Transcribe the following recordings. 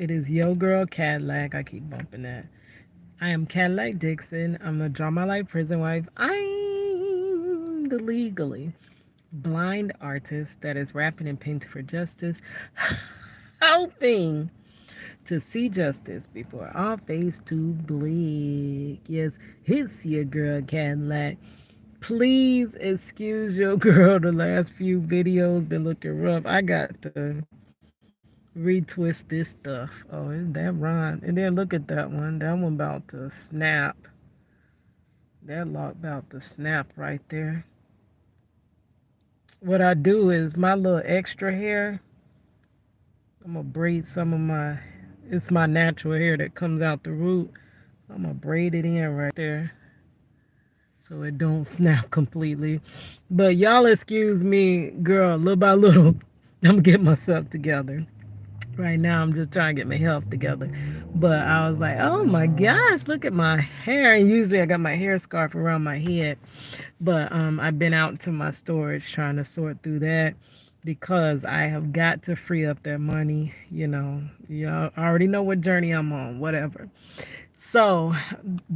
It is Yo Girl Cadillac. I keep bumping that. I am Cadillac Dixon. I'm the Draw My Life prison wife. I'm the legally blind artist that is rapping and painting for justice, hoping to see justice before all face too bleak. Yes, it's your girl Cadillac. Please excuse your girl. The last few videos been looking rough. I got to retwist this stuff. Oh, that rhyme. And then look at that one. That one about to snap. That lock about to snap right there. What I do is my little extra hair, I'm gonna braid some of it's my natural hair that comes out the root. I'm gonna braid it in right there so it don't snap completely. But y'all excuse me, girl, little by little, I'm gonna get myself together. Right now I'm just trying to get my health together. But I was like, oh my gosh, look at my hair. And usually I got my hair scarf around my head. But I've been out to my storage trying to sort through that because I have got to free up that money. You already know what journey I'm on, whatever. So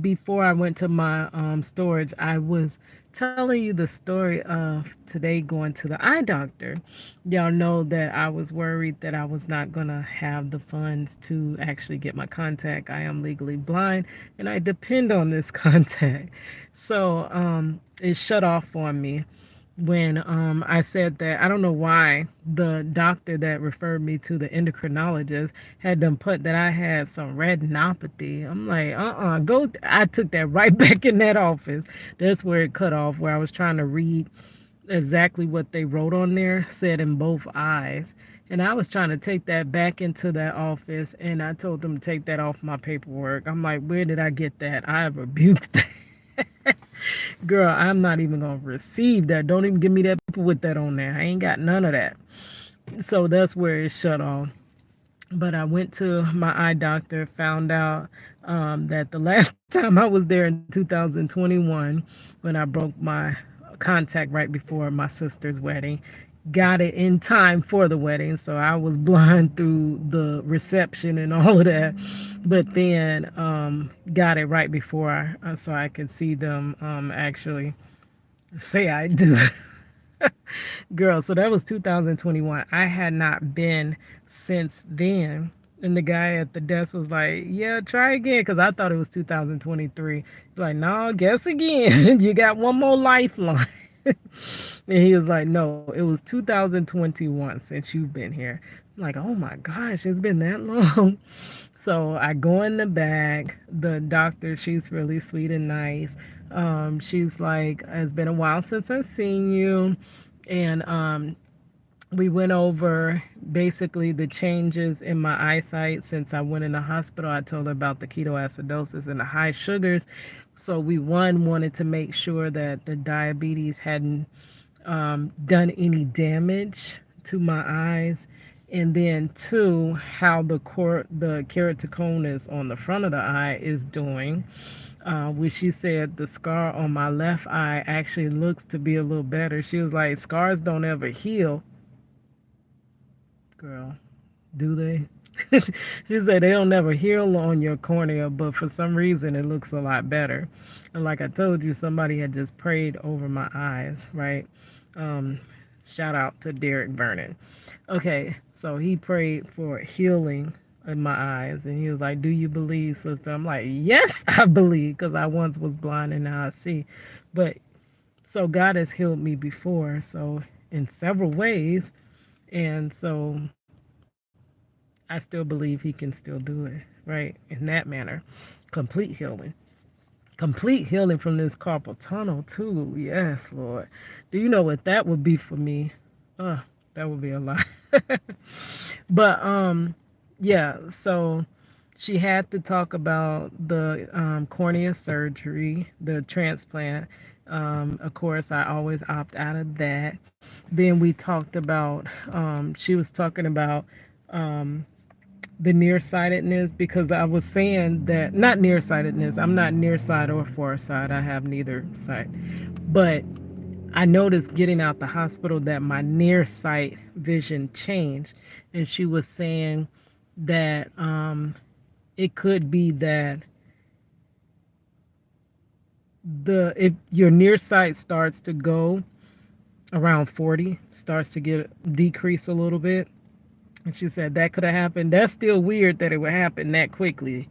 before I went to my storage, I was telling you the story of today going to the eye doctor. Y'all know that I was worried that I was not going to have the funds to actually get my contact. I am legally blind and I depend on this contact. So it shut off on me when I said that. I don't know why the doctor that referred me to the endocrinologist had them put that I had some retinopathy. I'm like, go. I took that right back in that office. That's where it cut off, where I was trying to read exactly what they wrote on there, said in both eyes. And I was trying to take that back into that office, and I told them to take that off my paperwork. I'm like, where did I get that? I rebuked that. Girl, I'm not even gonna receive that. Don't even give me that people with that on there. I ain't got none of that. So that's where it shut off. But I went to my eye doctor, found out that the last time I was there in 2021, when I broke my contact right before my sister's wedding, got it in time for the wedding. So I was blind through the reception and all of that. But then got it right before so I could see them actually say I do. Girl, so that was 2021. I had not been since then. And the guy at the desk was like, yeah, try again. Because I thought it was 2023. He's like, no, guess again. You got one more lifeline. And he was like, no, it was 2021 since you've been here. I'm like, oh my gosh, it's been that long. So I go in the back. The doctor, she's really sweet and nice. She's like, it's been a while since I've seen you. And we went over basically the changes in my eyesight since I went in the hospital. I told her about the ketoacidosis and the high sugars. So we wanted to make sure that the diabetes hadn't done any damage to my eyes. And then two, how the keratoconus on the front of the eye is doing. Which she said the scar on my left eye actually looks to be a little better. She was like, scars don't ever heal. Girl, do they? She said they don't ever heal on your cornea, but for some reason it looks a lot better. And like I told you, somebody had just prayed over my eyes, right? Shout out to Derek Vernon. Okay, so he prayed for healing in my eyes, and he was like, do you believe, sister? I'm like, yes, I believe, because I once was blind and now I see. But so God has healed me before, so in several ways. And so I still believe he can still do it, right? In that manner. Complete healing. Complete healing from this carpal tunnel too. Yes, Lord. Do you know what that would be for me? That would be a lot. But yeah, so she had to talk about the cornea surgery, the transplant. Of course, I always opt out of that. Then we talked about, she was talking about the nearsightedness, because I was saying that, not nearsightedness, I'm not nearsighted or farsighted, I have neither sight. But I noticed getting out the hospital that my near sight vision changed. And she was saying that it could be that if your nearsight starts to go around 40, starts to get decrease a little bit. And she said that could have happened. That's still weird that it would happen that quickly.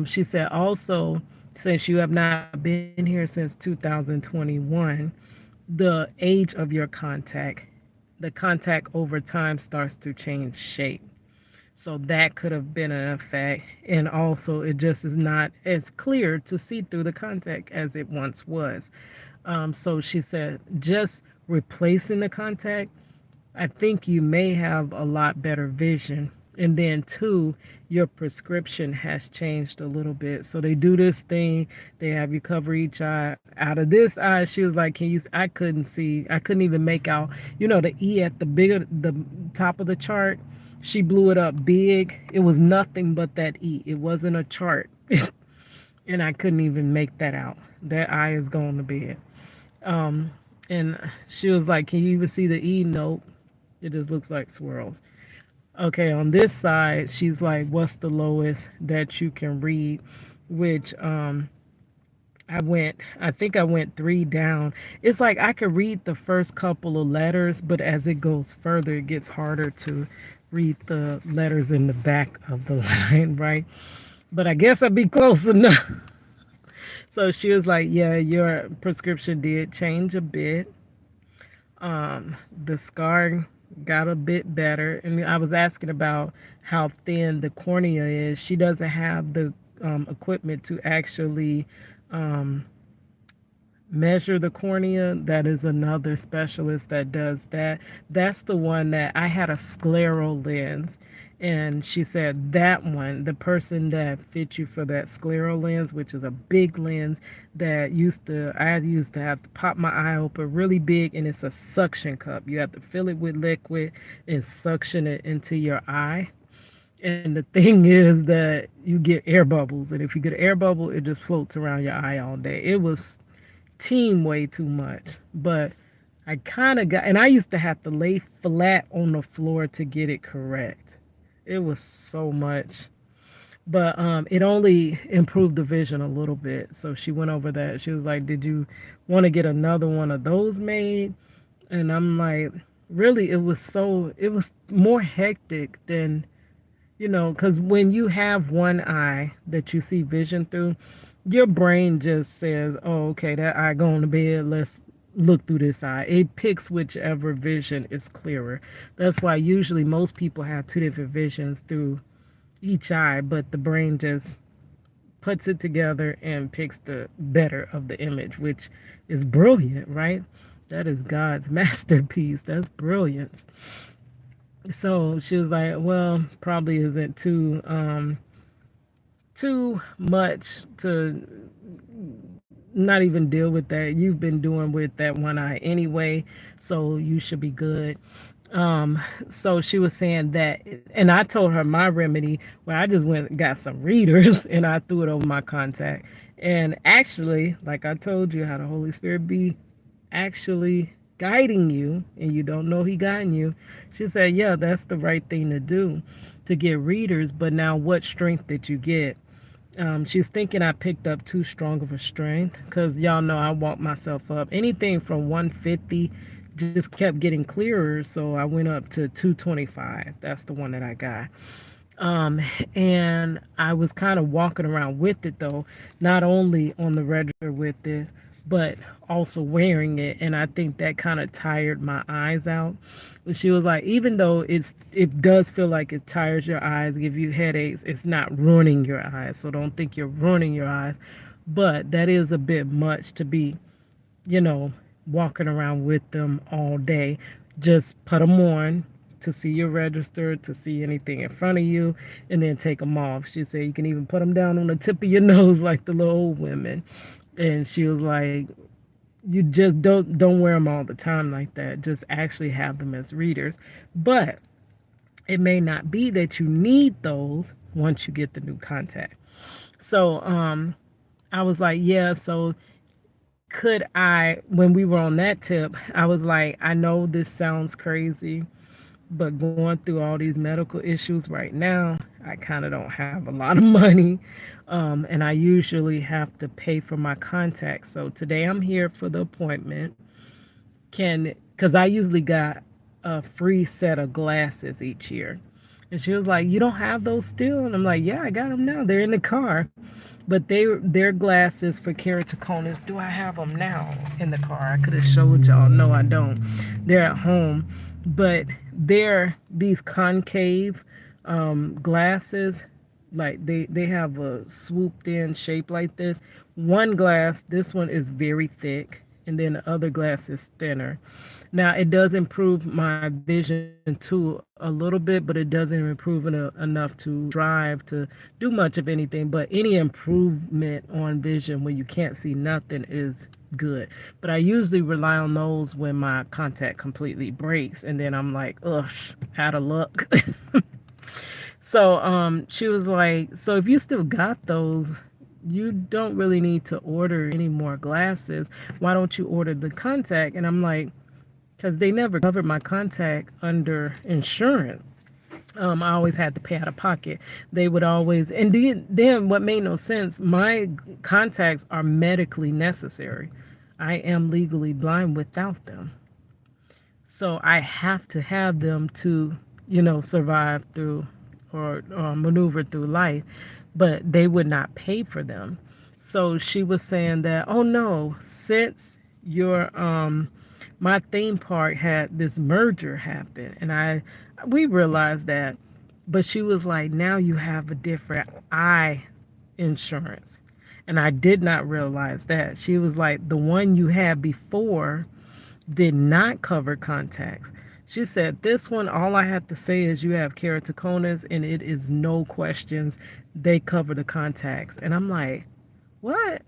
She said also, since you have not been here since 2021, the age of your contact, the contact over time starts to change shape. So that could have been an effect. And also, it just is not as clear to see through the contact as it once was. So she said, just replacing the contact, I think you may have a lot better vision. And then, two, your prescription has changed a little bit. So they do this thing, they have you cover each eye. Out of this eye, she was like, can you? I couldn't see, I couldn't even make out, the E at the top of the chart. She blew it up big. It was nothing but that E. It wasn't a chart. And I couldn't even make that out. That eye is going to bed. Um, and she was like, can you even see the E? Nope. It just looks like swirls. Okay, on this side, she's like, what's the lowest that you can read? Which I think I went 3 down. It's like I could read the first couple of letters, but as it goes further, it gets harder to read the letters in the back of the line, right? But I guess I'd be close enough. So she was like, yeah, your prescription did change a bit. The scar got a bit better. And I was asking about how thin the cornea is. She doesn't have the equipment to actually measure the cornea. That is another specialist that does that. That's the one that I had a scleral lens. And she said that one, the person that fit you for that scleral lens, which is a big lens that I used to have to pop my eye open really big, and it's a suction cup. You have to fill it with liquid and suction it into your eye. And the thing is that you get air bubbles. And if you get an air bubble, it just floats around your eye all day. It was team way too much. But I kind of got, and I used to have to lay flat on the floor to get it correct. It was so much. But it only improved the vision a little bit. So she went over that. She was like, did you want to get another one of those made? And I'm like, really, it was more hectic than, because when you have one eye that you see vision through, your brain just says, oh, okay, that eye going to bed, let's look through this eye. It picks whichever vision is clearer. That's why usually most people have 2 different visions through each eye, but the brain just puts it together and picks the better of the image, which is brilliant, right? That is God's masterpiece. That's brilliance. So she was like, well, probably isn't too much to not even deal with that. You've been doing with that one eye anyway, so you should be good. So she was saying that, and I told her my remedy, where I just went and got some readers and I threw it over my contact. And actually, like I told you, how the Holy Spirit be actually guiding you and you don't know he guiding you. She said, yeah, that's the right thing to do, to get readers. But now what strength did you get? She's thinking I picked up too strong of a strength, because y'all know I walk myself up. Anything from 150 just kept getting clearer, so I went up to 225. That's the one that I got. And I was kind of walking around with it though, not only on the register with it, but also wearing it. And I think that kind of tired my eyes out. But she was like, even though it does feel like it tires your eyes, give you headaches, it's not ruining your eyes. So don't think you're ruining your eyes. But that is a bit much to be, walking around with them all day. Just put them on to see your register, to see anything in front of you, and then take them off. She said you can even put them down on the tip of your nose like the little old women. And she was like, you just don't wear them all the time like that. Just actually have them as readers. But it may not be that you need those once you get the new contact. So I was like, yeah, so when we were on that tip, I was like, I know this sounds crazy, But going through all these medical issues right now, I kind of don't have a lot of money. And I usually have to pay for my contacts. So today I'm here for the appointment. Because I usually got a free set of glasses each year. And she was like, "You don't have those still?" And I'm like, "Yeah, I got them now. They're in the car." But they're glasses for keratoconus. Do I have them now in the car? I could have showed y'all. No, I don't. They're at home. But they're these concave glasses. Like they have a swooped in shape like this. One glass, this one is very thick, and then the other glass is thinner. Now it does improve my vision too a little bit, but it doesn't improve enough to drive, to do much of anything. But any improvement on vision when you can't see nothing is good. But I usually rely on those when my contact completely breaks, and then I'm like, ugh, out of luck. So she was like, "So if you still got those, you don't really need to order any more glasses. Why don't you order the contact?" And I'm like, because they never covered my contact under insurance. I always had to pay out of pocket. They would always, and then what made no sense, my contacts are medically necessary. I am legally blind without them. So I have to have them to, survive through or maneuver through life, but they would not pay for them. So she was saying that, "Oh no, since your my theme park had this merger happen," and we realized that, but she was like, "Now you have a different eye insurance." And I did not realize that. She was like, "The one you had before did not cover contacts." She said, "This one, all I have to say is you have keratoconus, and it is no questions. They cover the contacts." And I'm like, what?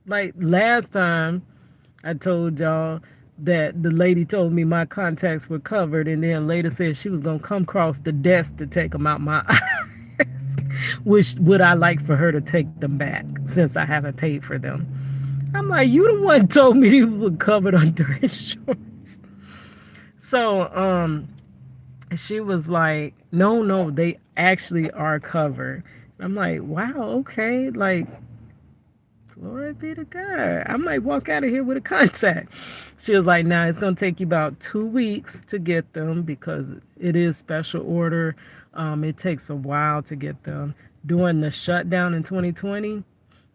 Like last time I told y'all that the lady told me my contacts were covered, and then later said she was going to come across the desk to take them out my eyes. Which would I like for her to take them back since I haven't paid for them? I'm like, you the one told me you were covered under insurance. So she was like, no, they actually are covered. I'm like, wow, okay, like, glory be to God. I might walk out of here with a contact. She was like, "Nah, it's gonna take you about 2 weeks to get them because it is special order. It takes a while to get them." During the shutdown in 2020,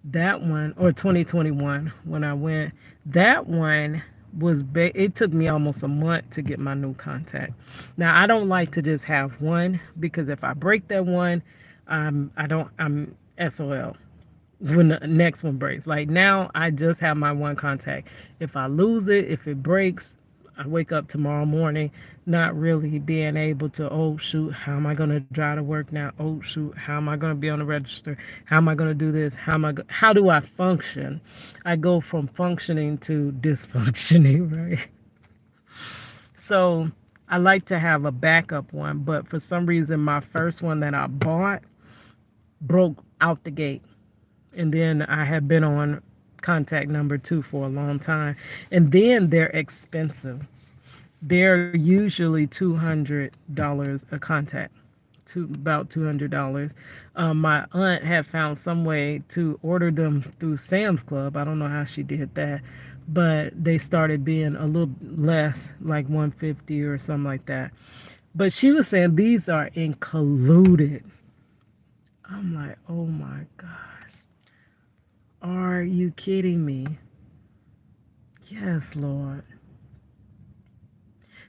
that one, or 2021 when I went, that one it took me almost a month to get my new contact. Now I don't like to just have one, because if I break that one, I'm SOL when the next one breaks. Like now I just have my one contact. If I lose it, if it breaks, I wake up tomorrow morning not really being able to, oh shoot, how am I going to drive to work now? Oh shoot, how am I going to be on the register? How am I going to do this? How do I function? I go from functioning to dysfunctioning, right? So I like to have a backup one, but for some reason my first one that I bought broke out the gate. And then I have been on contact number 2 for a long time. And then they're expensive. They're usually $200 a contact, about $200. My aunt had found some way to order them through Sam's Club. I don't know how she did that, but they started being a little less, like $150 or something like that. But she was saying these are included. I'm like, oh my God. Are you kidding me? Yes, Lord.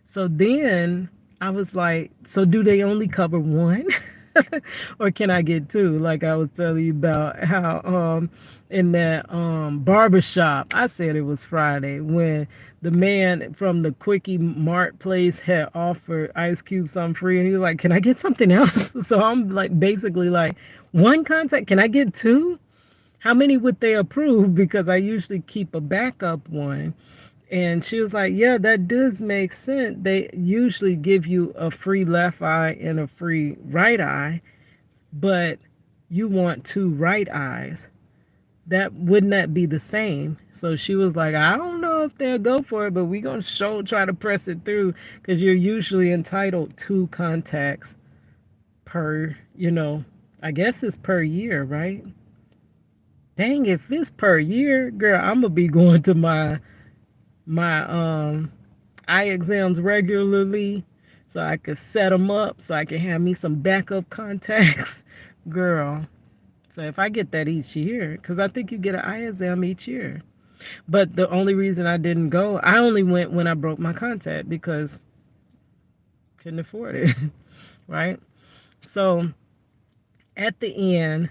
So then I was like, so do they only cover one? Or can I get two? Like I was telling you about how in that barbershop, I said it was Friday, when the man from the Quickie Mart place had offered Ice Cube something free, and he was like, "Can I get something else?" So I'm like, basically like, one contact, can I get two? How many would they approve? Because I usually keep a backup one. And she was like, "Yeah, that does make sense. They usually give you a free left eye and a free right eye, but you want two right eyes. Wouldn't that be the same?" So she was like, "I don't know if they'll go for it, but we're going to try to press it through because you're usually entitled 2 contacts per, I guess it's per year, right? Dang, if it's per year, girl, I'm gonna be going to my eye exams regularly so I could set them up so I can have me some backup contacts. Girl, so if I get that each year, because I think you get an eye exam each year. But the only reason I didn't go, I only went when I broke my contact because couldn't afford it. Right? So at the end,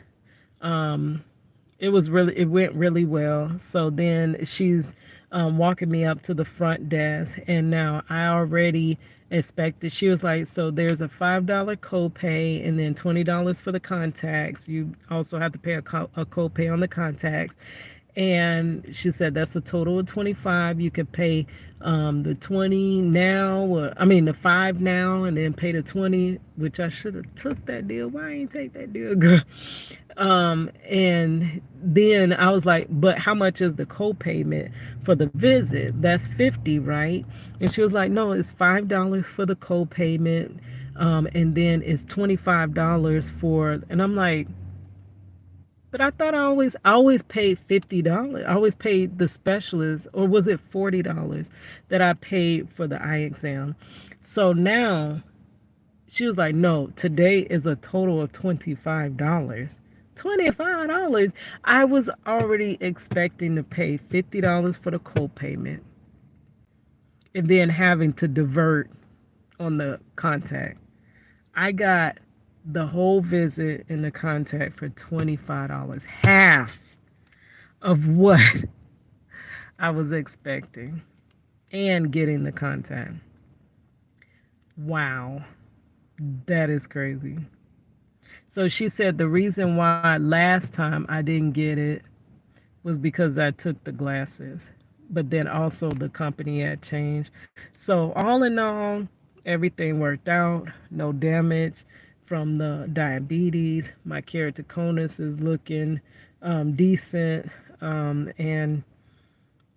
it went really well. So then she's walking me up to the front desk, and now I already expected. She was like, so there's a $5 copay and then $20 for the contacts. You also have to pay a copay on the contacts. And she said that's a total of 25. You could pay the 20 now, the 5 now, and then pay the 20, which I should have took that deal. Why I ain't take that deal, girl? And then I was like, but how much is the co-payment for the visit? That's 50, right? And she was like, no, it's $5 for the co-payment, and then it's $25 for, and I'm like, but I thought I always paid $50. I always paid the specialist, or was it $40 that I paid for the eye exam? So now she was like, no, today is a total of $25. $25. I was already expecting to pay $50 for the co-payment and then having to divert on the contact. I got the whole visit and the contact for $25, half of what I was expecting, and getting the contact. Wow, that is crazy. So she said the reason why last time I didn't get it was because I took the glasses, but then also the company had changed. So all in all, everything worked out, no damage from the diabetes. My keratoconus is looking decent, and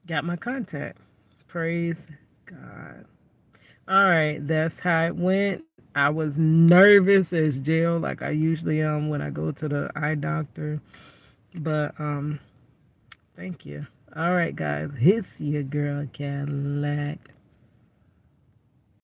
got my contact. Praise God. All right, that's how it went. I was nervous as jail, like I usually am when I go to the eye doctor. But thank you. All right, guys, it's your girl Cadillac.